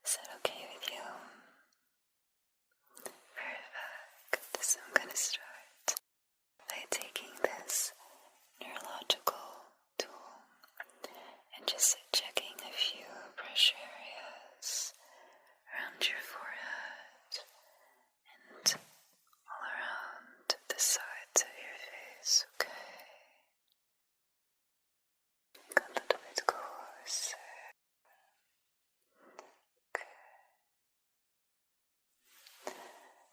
Is that okay with you? Perfect. So I'm going to start by taking this neurological tool and just checking a few pressure areas around your forehead and all around the sides of your face, okay? Go a little bit closer.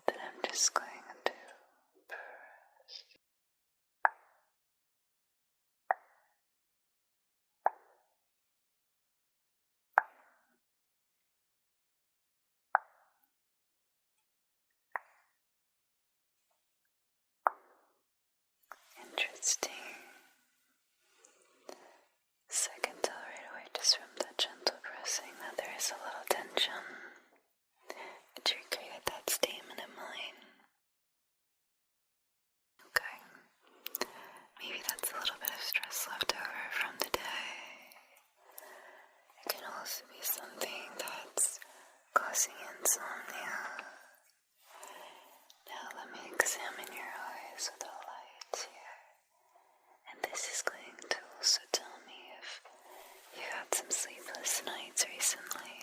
Then I'm just going to press. Interesting. So I can tell right away just from the gentle pressing that there is a little tension. But you created that statement of mine. Okay. Maybe that's a little bit of stress left over from the day. It can also be something that's causing insomnia. Now let me examine your eyes with a light here. And this is going to also tell me if you've had some sleepless nights recently.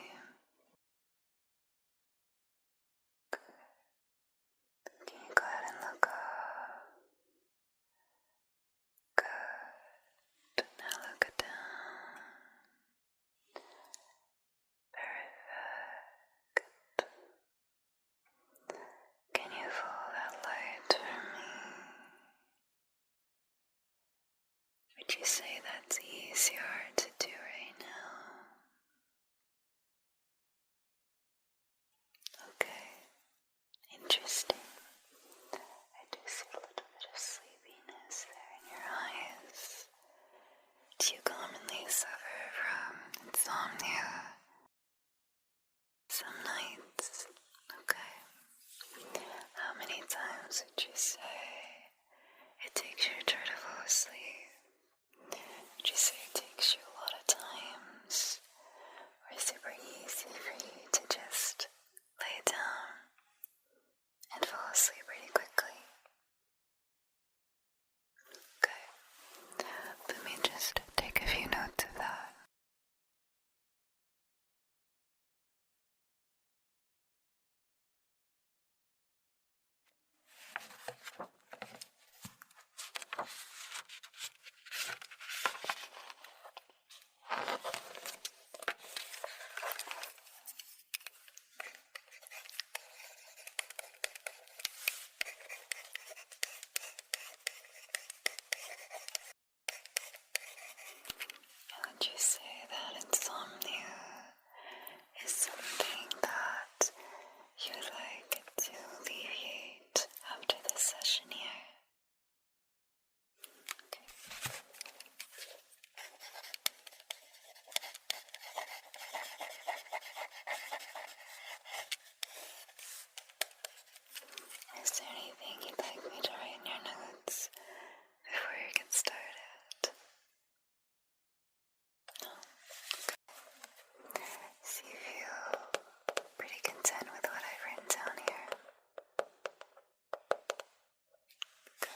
Can you go ahead and look up? Good. Now look down. Perfect. Can you follow that light for me? Would you say that's easier to do right now? Okay. Interesting. I do see a little bit of sleepiness there in your eyes. Do you commonly suffer from insomnia? Some nights. Okay. How many times would you say it takes you to try to fall asleep? Would you say it takes you a lot of times? Or is it pretty easy for you to just lay down and fall asleep pretty quickly? Okay. Let me just take a few notes of that. Would you say that insomnia is something that you would like to alleviate after this session here? Okay. Is there anything you'd like me to write in your notes before you get started? No? So you feel pretty content with what I've written down here? Good.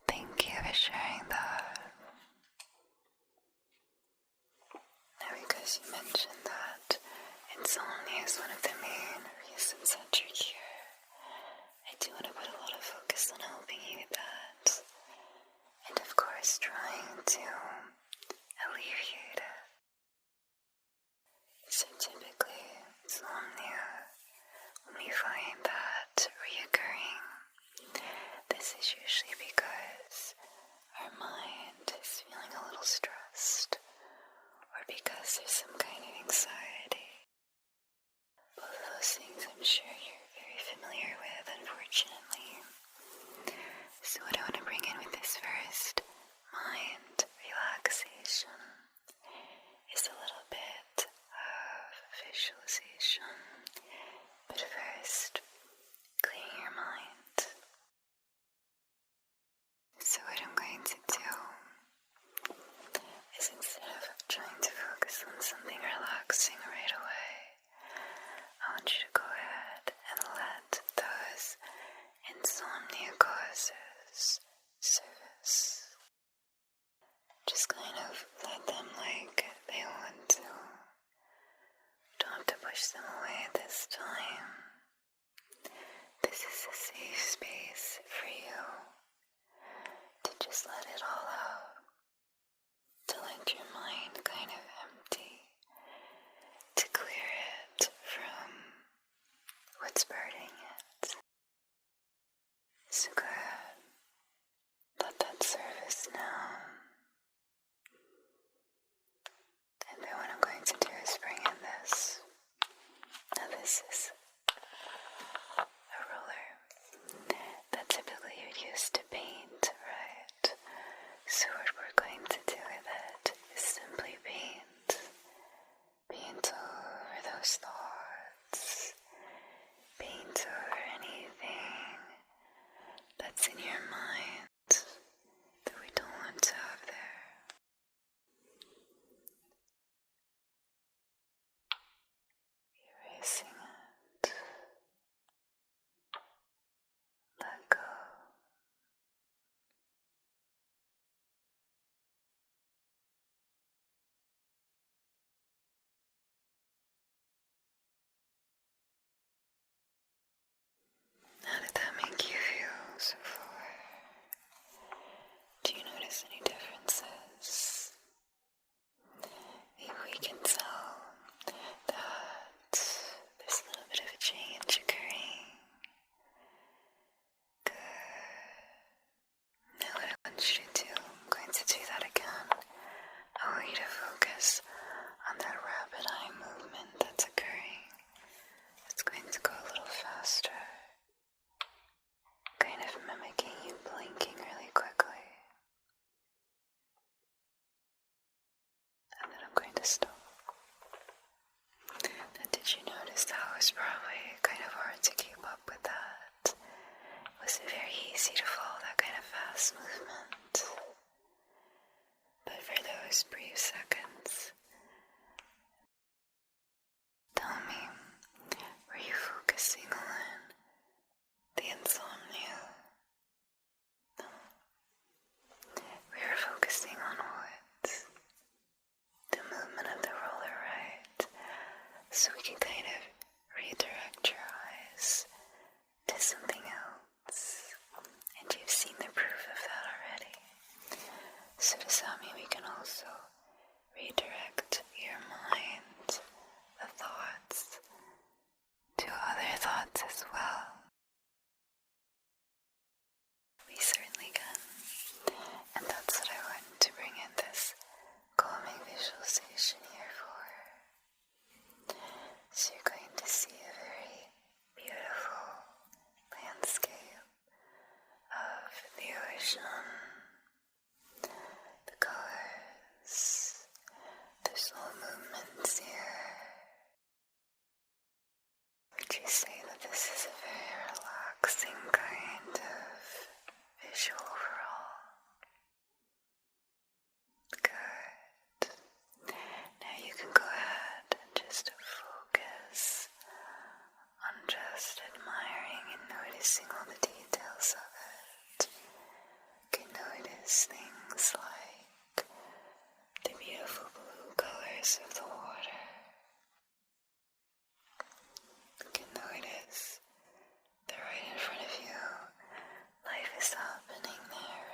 Thank you for sharing that. Now, because you mentioned that insomnia is one of the main reasons that you're here, I do want to put a lot of focus on helping you with that. And of course, trying to alleviate it. So typically, insomnia, when we find that reoccurring, this is usually because our mind is feeling a little stressed, or because there's some kind of anxiety. Both of those things I'm sure you're very familiar with, unfortunately. So what I want to bring in with this first mind relaxation is a little bit of visualization. But first, clearing your mind. So what I'm going to do is, instead of trying to focus on something relaxed push them away this time. This is a safe space for you to just let it all out, to let your mind kind of empty, to clear it from what's burdening it. So go ahead, let that surface now. And then what I'm going to do is bring in this. Now this is a ruler that typically you'd use to paint, right? So what we're going to do with it is simply paint. Paint over those thoughts. Paint over anything that's in your mind that we don't want to have there. Erasing it. Let go. How did that make you feel so far? Do you notice any differences? Maybe we can tell that there's a little bit of a change occurring. Good. Now what I want you to do, I'm going to do that again. I want you to focus on that rapid eye movement that's occurring. It's going to go a little faster. Kind of mimicking you blinking really quickly. And then I'm going to stop. Now did you notice that it was probably kind of hard to keep up with that? Was it very easy to follow that kind of fast movement? But for those brief seconds, tell me, were you focusing on the insomnia? No. We were focusing on what? The movement of the roller, right? So we can kind of redirect your eyes to something else. And you've seen the proof of that already. So does that mean we can also redirect your mind, the thoughts, to other thoughts as well? We certainly can. And that's what I want to bring in this calming visualization here for. So you're going to see a very beautiful landscape of the ocean, the colors, the slow movements here. Would you say that this is a very relaxing kind of visual overall? Good. Now you can go ahead and just focus on just admiring and noticing all the details of it. You can notice things like the beautiful blue colors of the water. You can notice that right in front of you, life is happening there,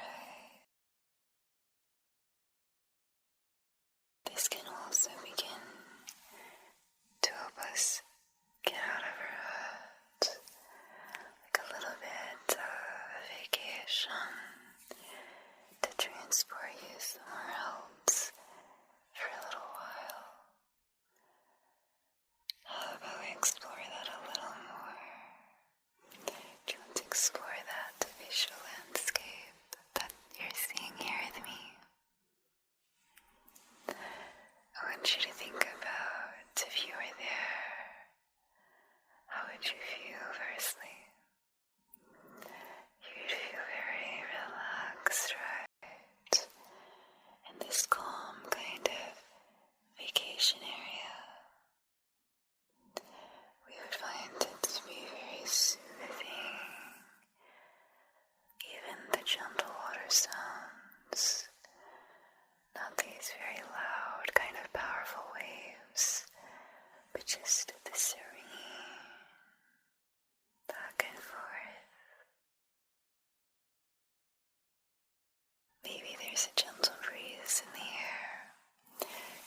There's a gentle breeze in the air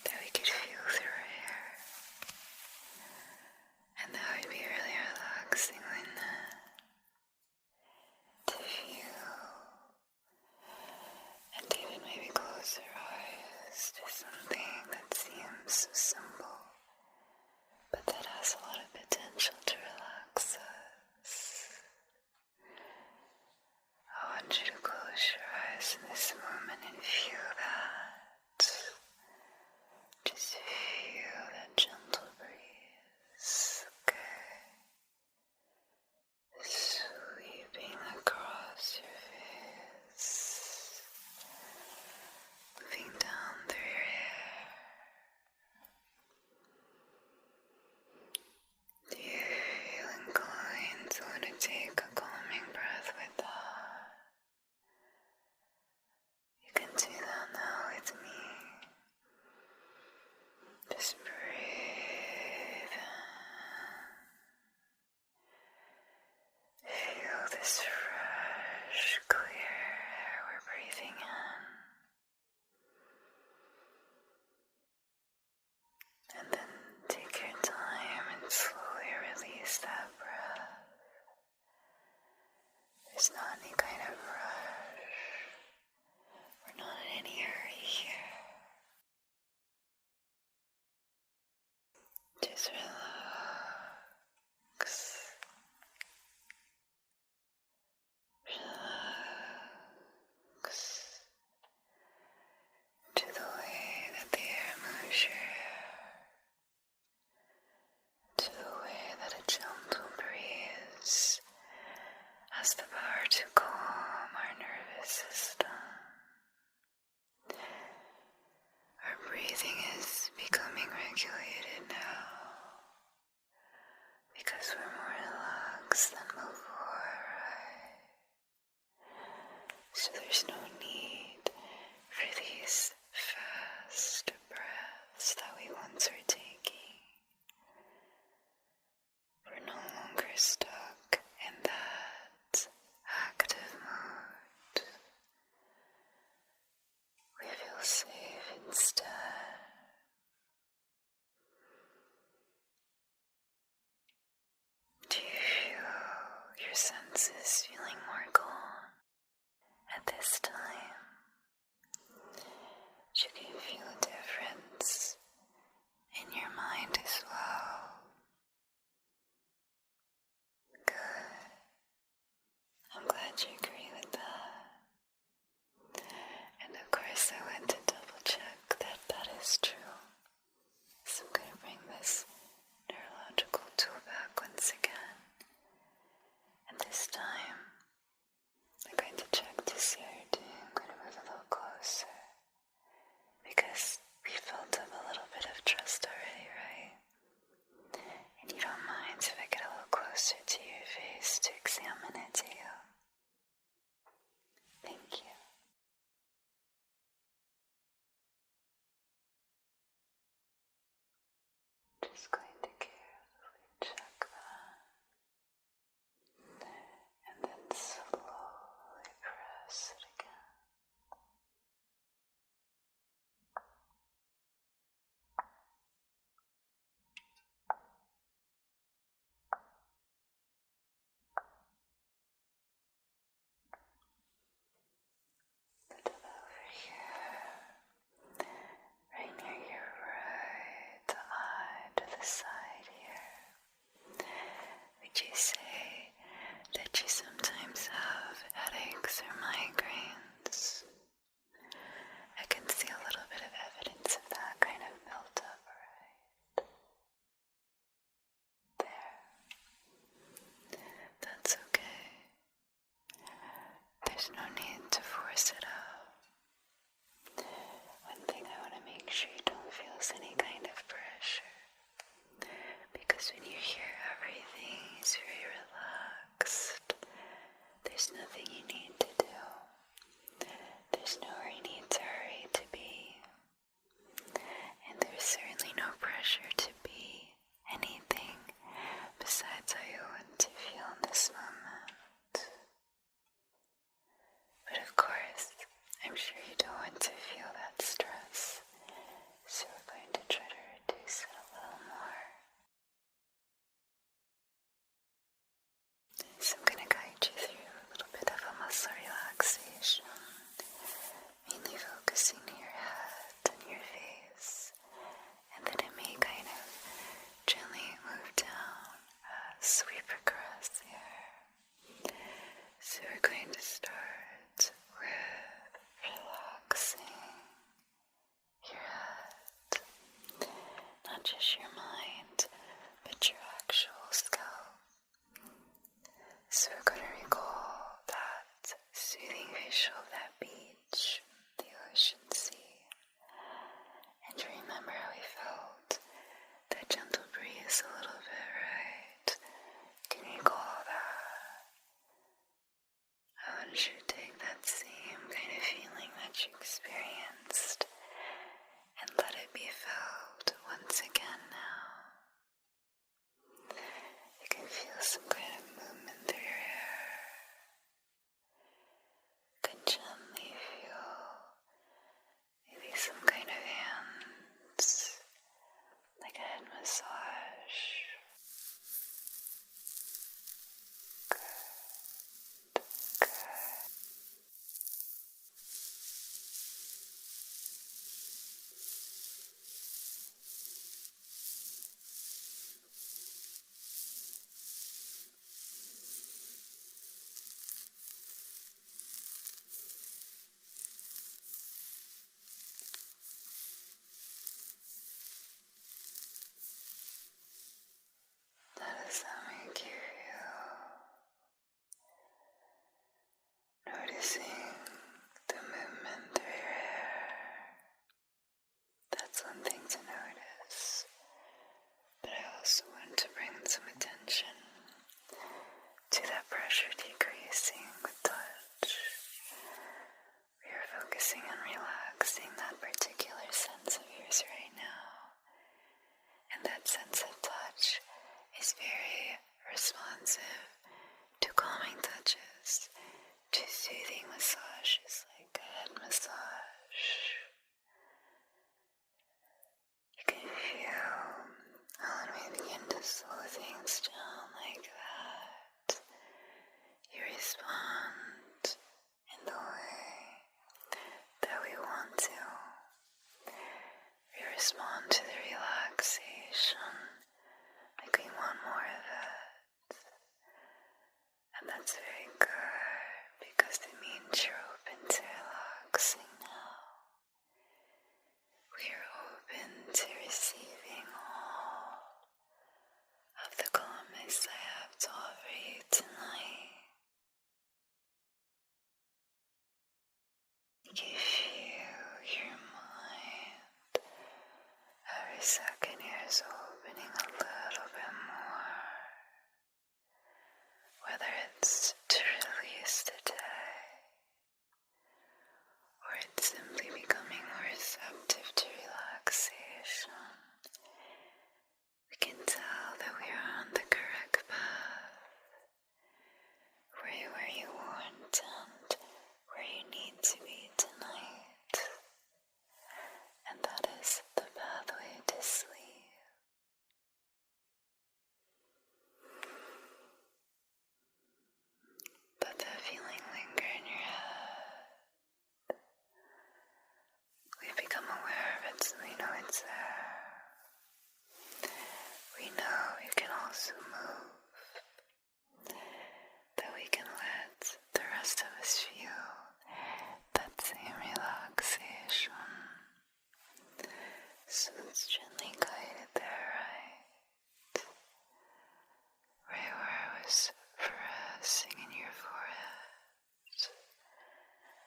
that we could feel through our hair. And that would be really relaxing, wouldn't it? To feel and even maybe close your eyes to something that seems so simple, but that has a lot of potential to relax us. I want you to close your eyes in this moment and feel that. Just feel that gentle breeze, okay? Sweeping across your face, moving down through your hair. Do you feel inclined to want to take a calming breath with that? You can do that now with me. Just breathe in. Feel this fresh, clear air we're breathing in. And then take your time and slowly release that breath. There's not any kind of rush. We're not in any hurry here. Just relax. Relax to the way that the air moves your hair, to the way that a gentle breeze has the power to calm our nervous system. Our breathing is becoming regulated now because we're more relaxed than before, right? So there's no need for these fast breaths that we once were taking. We're no longer stuck in that active mode. We feel safe instead. Do you feel your senses feeling more calm at this time? You can feel a difference in your mind as well. Good. I'm glad you agree with that. And of course I went to double check that that is true. So I'm going to bring this neurological tool back once again. And this time, I'm going to check to see how you're doing. I'm going to move a little closer. Because we built up a little bit of trust already, right? And you don't mind if I get a little closer to your face to examine it, do you? Thank you. Just going to carefully check that. And then slowly press it again. Put it over here, right near your right eye to the side here. Would you say that you sometimes have headaches or migraines? I can see a little bit of evidence of that kind of built up, right? There. That's okay. There's no need to force it out. One thing I want to make sure you don't feel is any kind of pressure. mind, but your actual scalp. So we're going to recall that soothing visual of that beach, the ocean sea, and remember how we felt that gentle breeze a little bit, right? Can you recall that? I want you to take that same kind of feeling that you experienced and let it be felt once again now. You can feel some kind of movement through your hair. You can gently feel maybe some kind of hands, like a head massage. Good, good. How does that make you feel? Noticing the movement through your hair. That's one thing to notice. But I also want to bring some attention to that pressure decreasing with touch. We are focusing on relaxing that particular sense of yours right now. And that sense of touch is very responsive to calming touches, to soothing massages like a head massage. You can feel when we begin to slow things down like that, you respond in the way that we want to. We respond to the relaxation like we want more of it. And that's very good because it means you're open to relaxing now. We are open to receiving all of the calmness I have to offer you tonight. You can feel your mind every second is opening a little bit more. Whether it's to release the day, or it's simply becoming more receptive to relaxation, we can tell that we are on the correct path, right where you want and where you need to be tonight, and that is the pathway to sleep. Let that feeling linger in your head. We've become aware of it, so we know it's there. We know we can also move, that we can let the rest of us feel that same relaxation. So let's gently guide it there, right? Right where I was pressing in your forehead.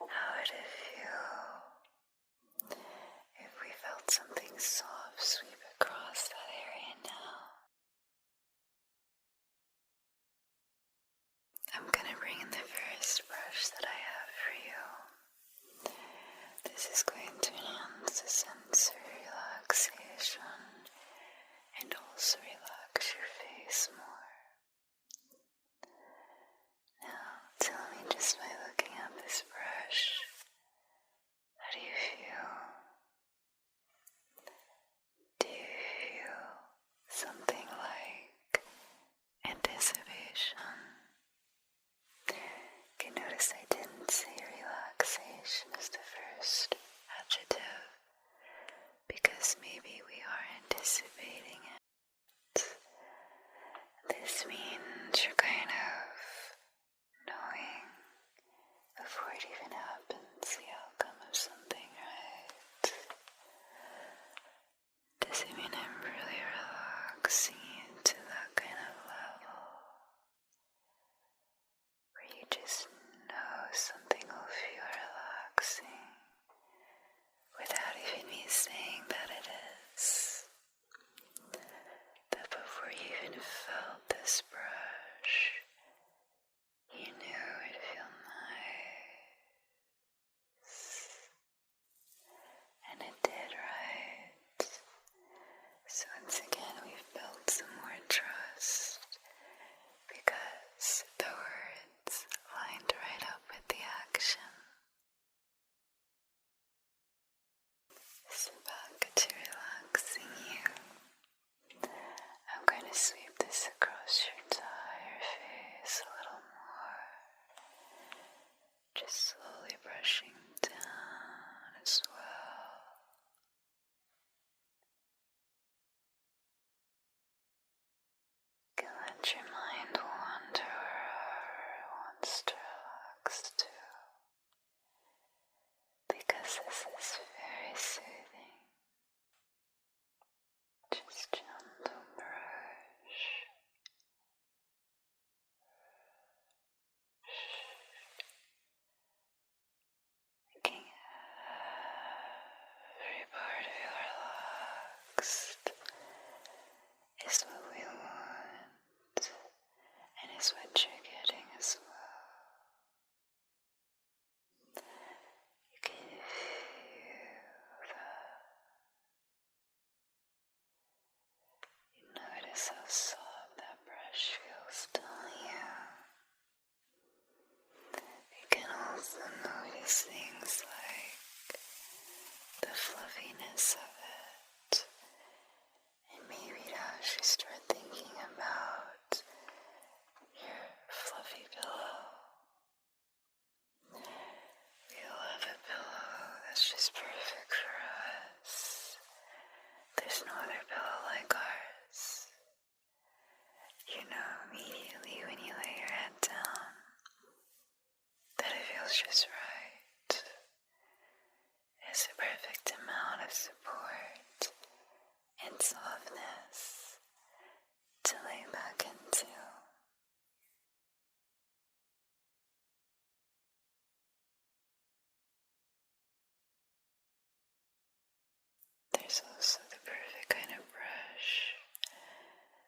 How would it feel if we felt something soft sweep across that area now? I'm going to bring in the first brush that I have for you. This is going to enhance the sensory relaxation and also relax your face more. Now, tell me just by looking at this brush, how do you feel? Do you feel something like anticipation? You can notice I didn't say relaxation as the first adjective because maybe we are anticipating it. And felt this brush, you knew it'd feel nice. And it did, right? So once again, we've built some more trust because the words lined right up with the action. So back to relaxing you. I'm going to sweep this across your entire face a little more. Just slowly brushing down as well. You can let your mind wander wherever it wants to relax to, because this is very soothing. Just gentle brush. Making every part of you relaxed is what we want, and is what you're getting as well. You can feel that. You notice how soft that brush feels, don't you? You can also notice things like the fluffiness of it, and maybe now you start thinking about your fluffy pillow. We'll have a pillow that's just perfect for us. There's no other pillow like ours. You know immediately when you lay your head down that it feels just right. It's the perfect amount of support and softness to lay back into. There's also the perfect kind of brush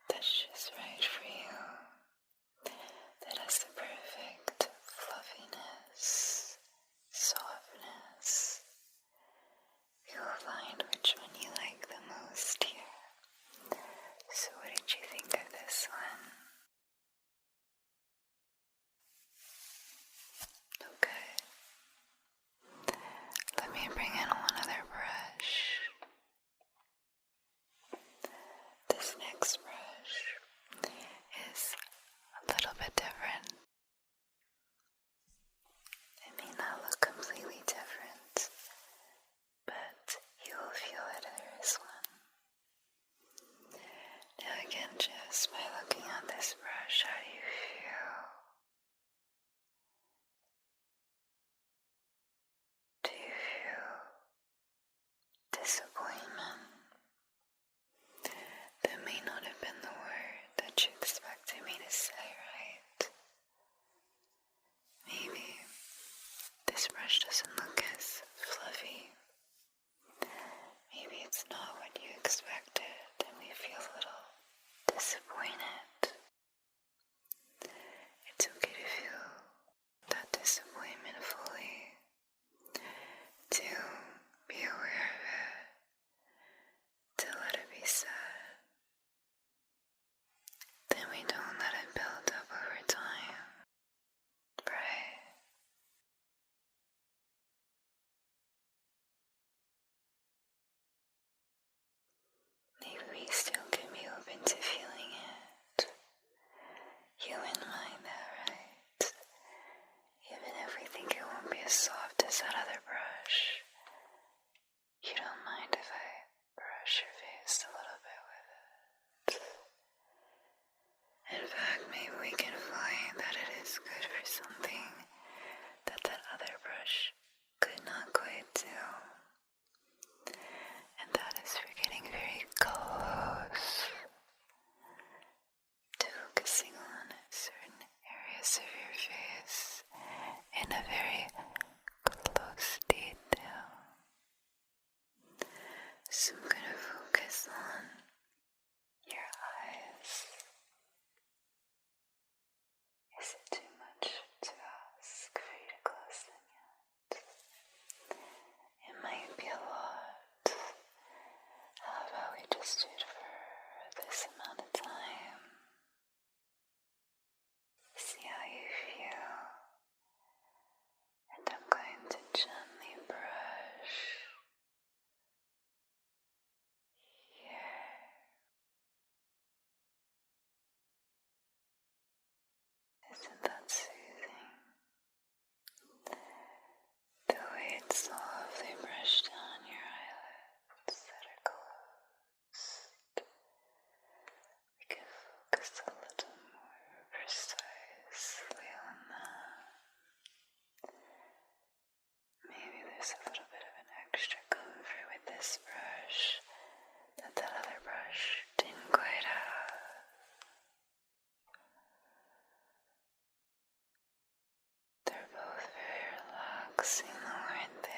that's just right for you, that has the perfect fluffiness, softness. You'll find which one you like the most here. So what did you think of this one? Okay. Let me bring in one other brush. This next brush is a little bit different. It may not look completely different, but you'll feel that there is one. Now again, just by looking at this brush, how do you feel? Do you feel disappointment? That may not have been the word that you expected me to say, right? Maybe this brush doesn't look as fluffy. Maybe it's not what you expected, and we feel a little disappointed. It's okay to feel that disappointment fully, to be aware of it, to let it be said. Then we don't let it build up over time, right? Maybe we still can be open to feeling it. You wouldn't mind that, right? Even if we think it won't be as soft as that other brush, you don't mind if I brush your face a little bit with it. In fact, maybe we can find that it is good for something that other brush could not quite do. And that is for getting very close to focusing on certain areas of your face in a very close detail. So I'm going to focus on your eyes. focus a little more precisely on that. Maybe there's a little bit of an extra comfort with this brush that other brush didn't quite have. They're both very relaxing, aren't they?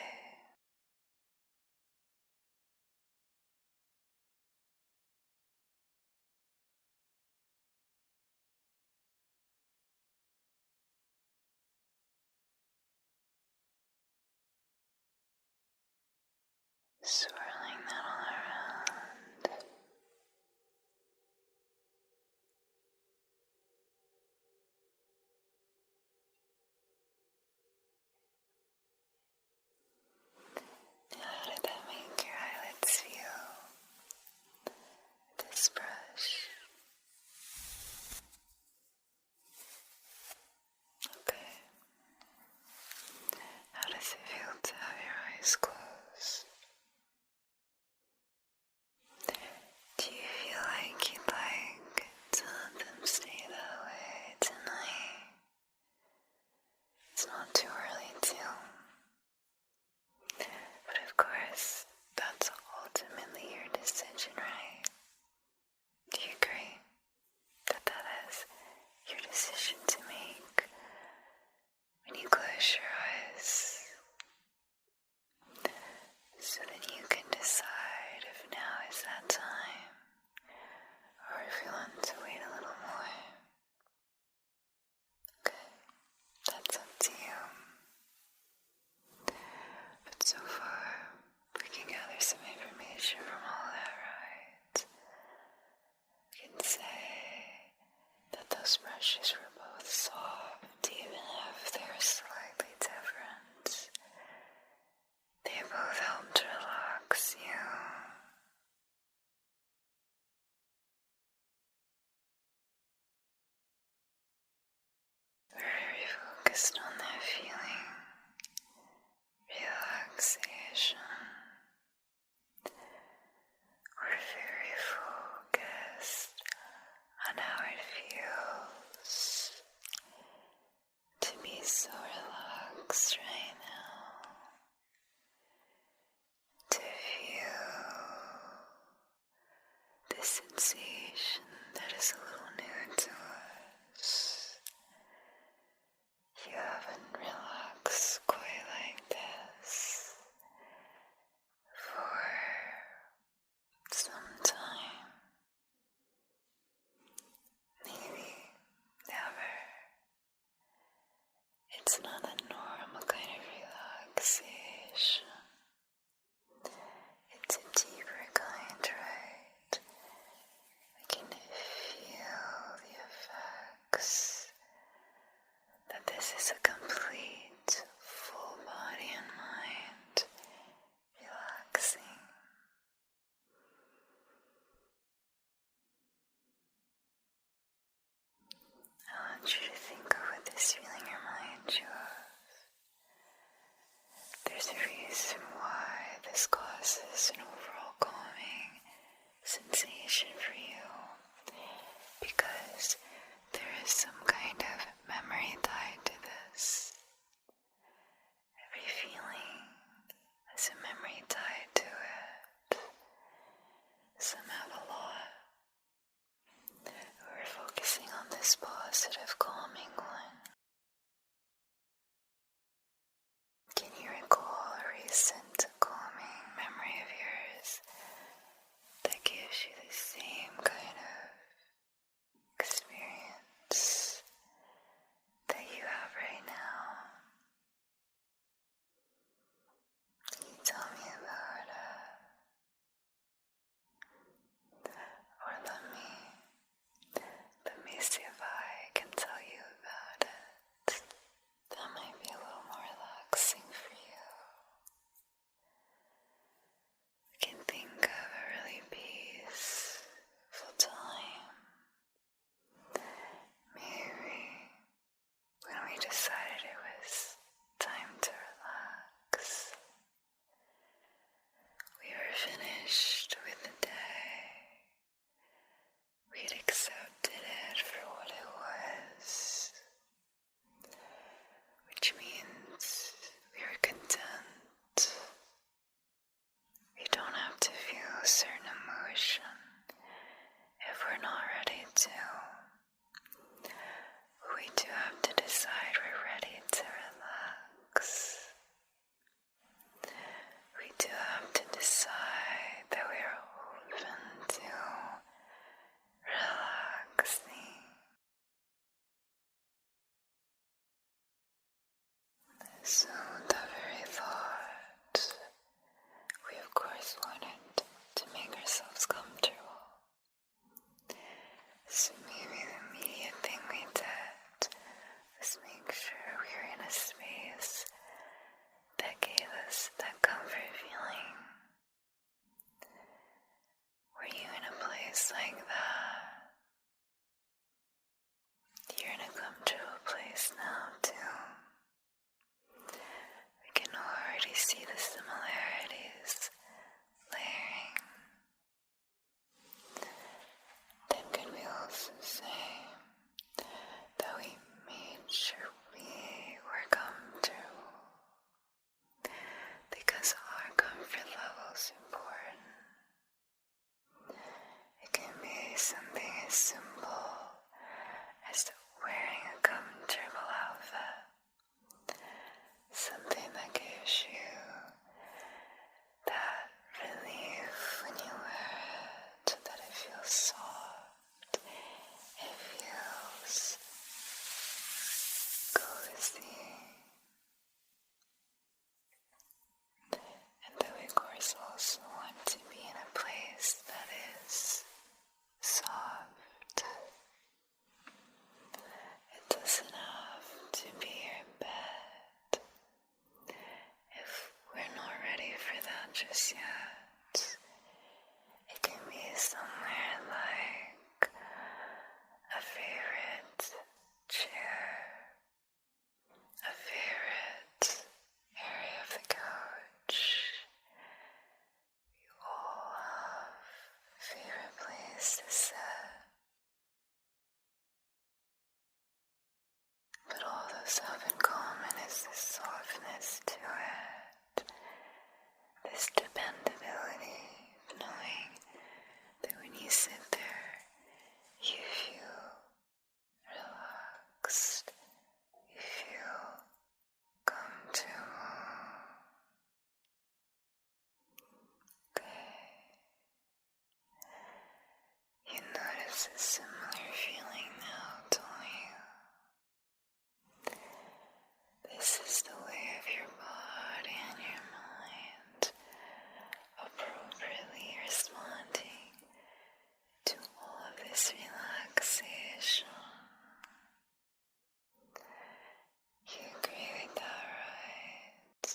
Swirling that all around. How did that make your eyelids feel? This brush. Okay. How does it feel to have your eyes closed? Do you feel like you'd like to let them stay that way tonight? It's not too early to. But of course, that's ultimately your decision, right? Do you agree that is your decision to make when you close your eyes? So then you can decide if now is that time, or if you want to wait a little more. Okay, that's up to you. But so far, we can gather some information from all that, right? We can say that those brushes were both soft, even if they were slightly different. They both helped relax you. We're very focused on that feeling. Relaxation. We're very focused on how it feels to be so relaxed right now. To feel this sensation that is a little new to us. You haven't relaxed quite like this for some time, maybe never. It's not a normal kind of relaxation. It's a deeper kind, right? I can feel the effects that this is a complete, full body and mind relaxing. I want you to think of what this feeling reminds you of. There's a reason why this causes an overall calming sensation for you, because there is some kind of memory tied to this. Every feeling has a memory tied to it. Some have a lot. We're focusing on this positive, calming one. Can you recall a recent calming memory of yours that gives you the same kind of experience that you have right now? Can you tell me about it? Or let me see if I can So that very thought, we of course wanted to make ourselves comfortable. So maybe the immediate thing we did was make sure we were in a space that gave us that comfort feeling. Were you in a place like that? You're in a comfortable place now too. We can already see the similarities layering. Then could we also say that we made sure we were comfortable, because our comfort level is important. It can be something as simple as wearing a comfortable outfit, something that gives you that relief when you wear it, that it feels soft, it feels cozy, and that we of course also want to be in a place that is soft. It doesn't have to be your bed if we're not ready for that just yet. It can be somewhere like a favorite chair, a favorite area of the couch. We all have a favorite place to sit. But all those have in common is this softness to it, this dependability of knowing that when you sit there, you feel relaxed, you feel comfortable. Okay. You notice a similar feeling now, don't you? This is the way of your body and your mind appropriately responding to all of this relaxation. You agree with that, right?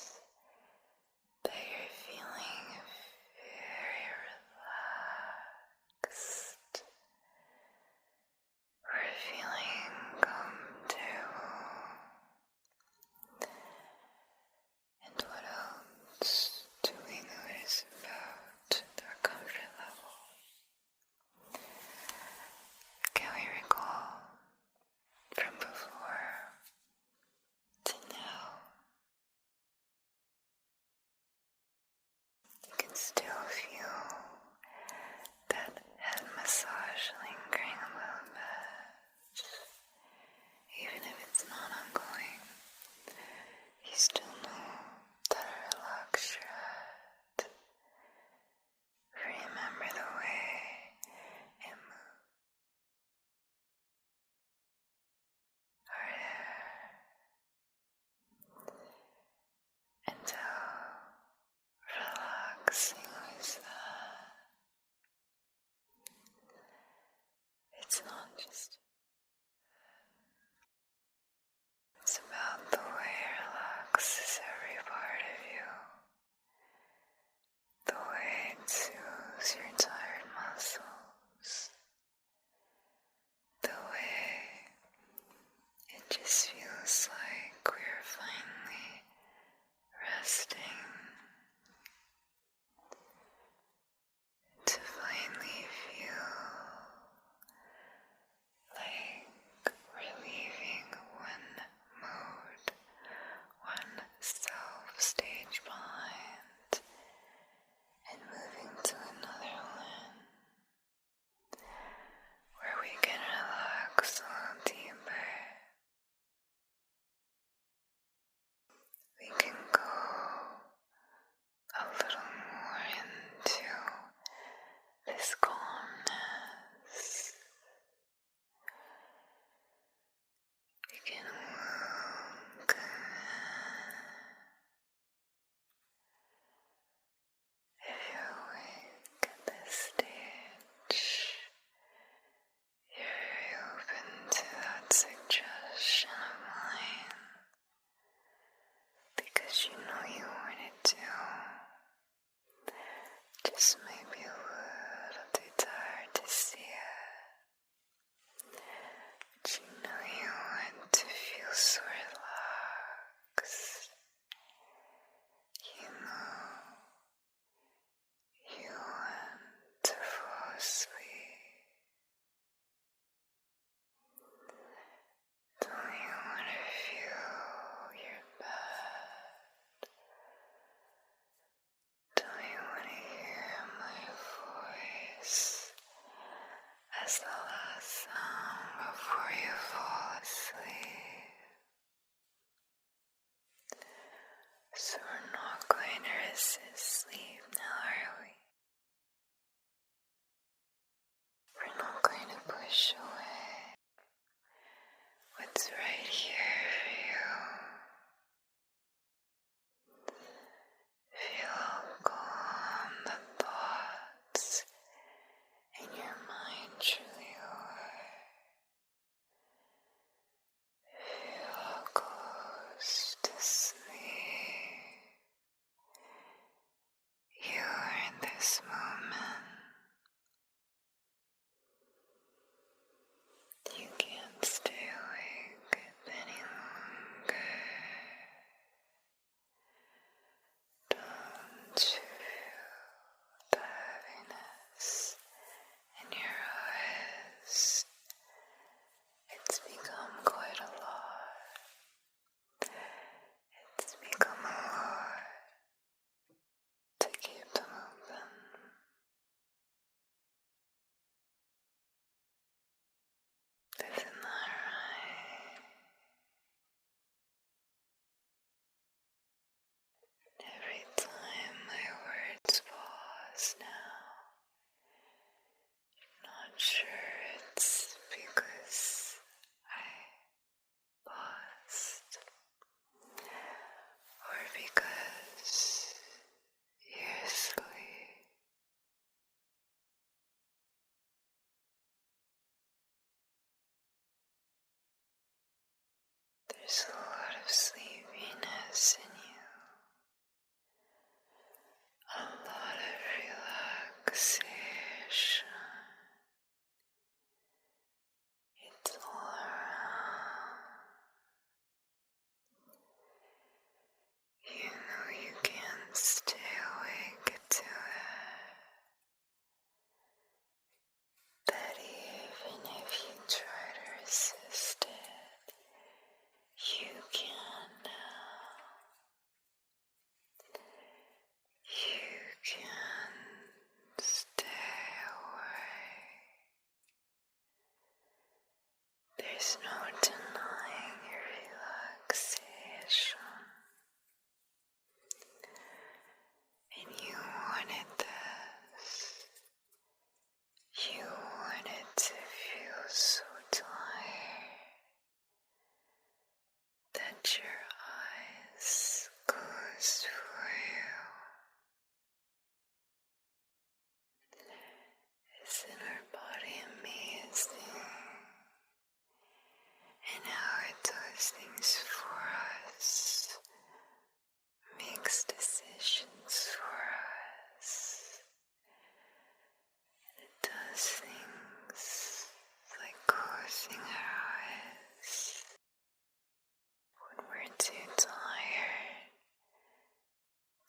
That you're feeling very relaxed. We're feeling comfortable. And what else do we notice about our comfort level? Can we recall from before to now? You can still feel that head massage lingering a little bit. Even if it's not ongoing, you still know that it relaxes your head. Remember the way it moves our hair, and how relaxing is that? It's not just, it's about the way it relaxes every part of you, the way it soothes your tired muscles, the way it just feels like we're finally resting, to finally feel as the last sound before you fall asleep. So we're not going to resist sleep now, are we? We're not going to push away what's right here for you. Feel how calm the thoughts in your mind truly are. Feel how close to sleep you are in this moment. You can't stay awake any longer. Don't you feel the heaviness in your eyes? It's become quite a lot. It's become a lot to keep them open. Isn't that right? Every time my words pause now, not sure it's because I paused or because you're asleep. There's a lot of sleepiness in you, a lot of relaxation. It's all around. You know you can't stay awake to it, but even if you try to resist it, you can now. You can stay awake. There's no denying your relaxation. And you wanted this. You wanted to feel so tired that your eyes closed for you. Isn't our body amazing? And how it does things for us, makes decisions for us. It does things like closing our eyes when we're too tired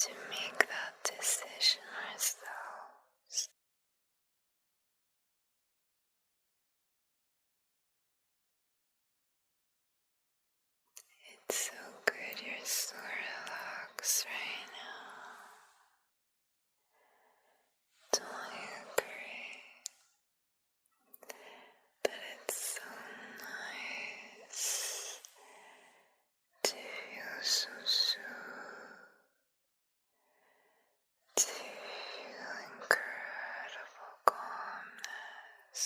to make that decision ourselves. It's so good you're so relaxed right now. Don't you agree that it's so nice to feel so soothed, to feel incredible calmness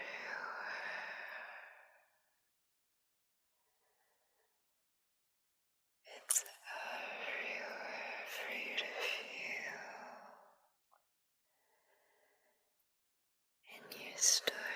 everywhere. It's everywhere for you to feel. And you start